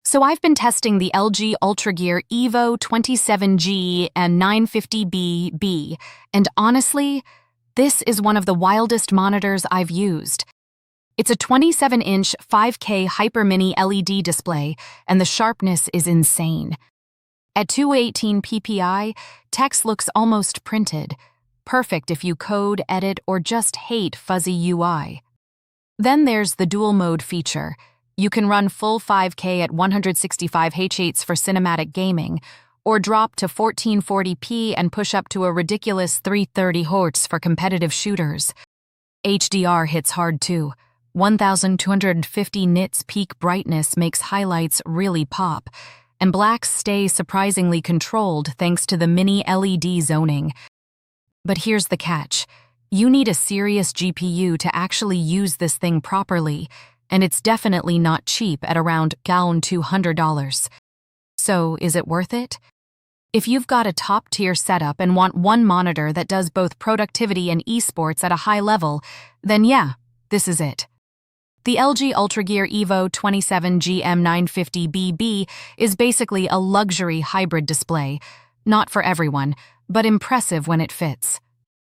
So I've been testing the LG UltraGear Evo 27G950B, and honestly, this is one of the wildest monitors I've used. It's a 27-inch 5K Hyper Mini LED display, and the sharpness is insane. At 218 ppi, text looks almost printed, perfect if you code, edit, or just hate fuzzy UI. Then there's the dual mode feature. You can run full 5K at 165 Hz for cinematic gaming, or drop to 1440p and push up to a ridiculous 330 Hz for competitive shooters. HDR hits hard too. 1250 nits peak brightness makes highlights really pop, and blacks stay surprisingly controlled thanks to the mini LED zoning. But here's the catch. You need a serious GPU to actually use this thing properly, and it's definitely not cheap at around $200. So, is it worth it? If you've got a top-tier setup and want one monitor that does both productivity and esports at a high level, then yeah, this is it. The LG UltraGear Evo 27GM950B is basically a luxury hybrid display. Not for everyone, but impressive when it fits.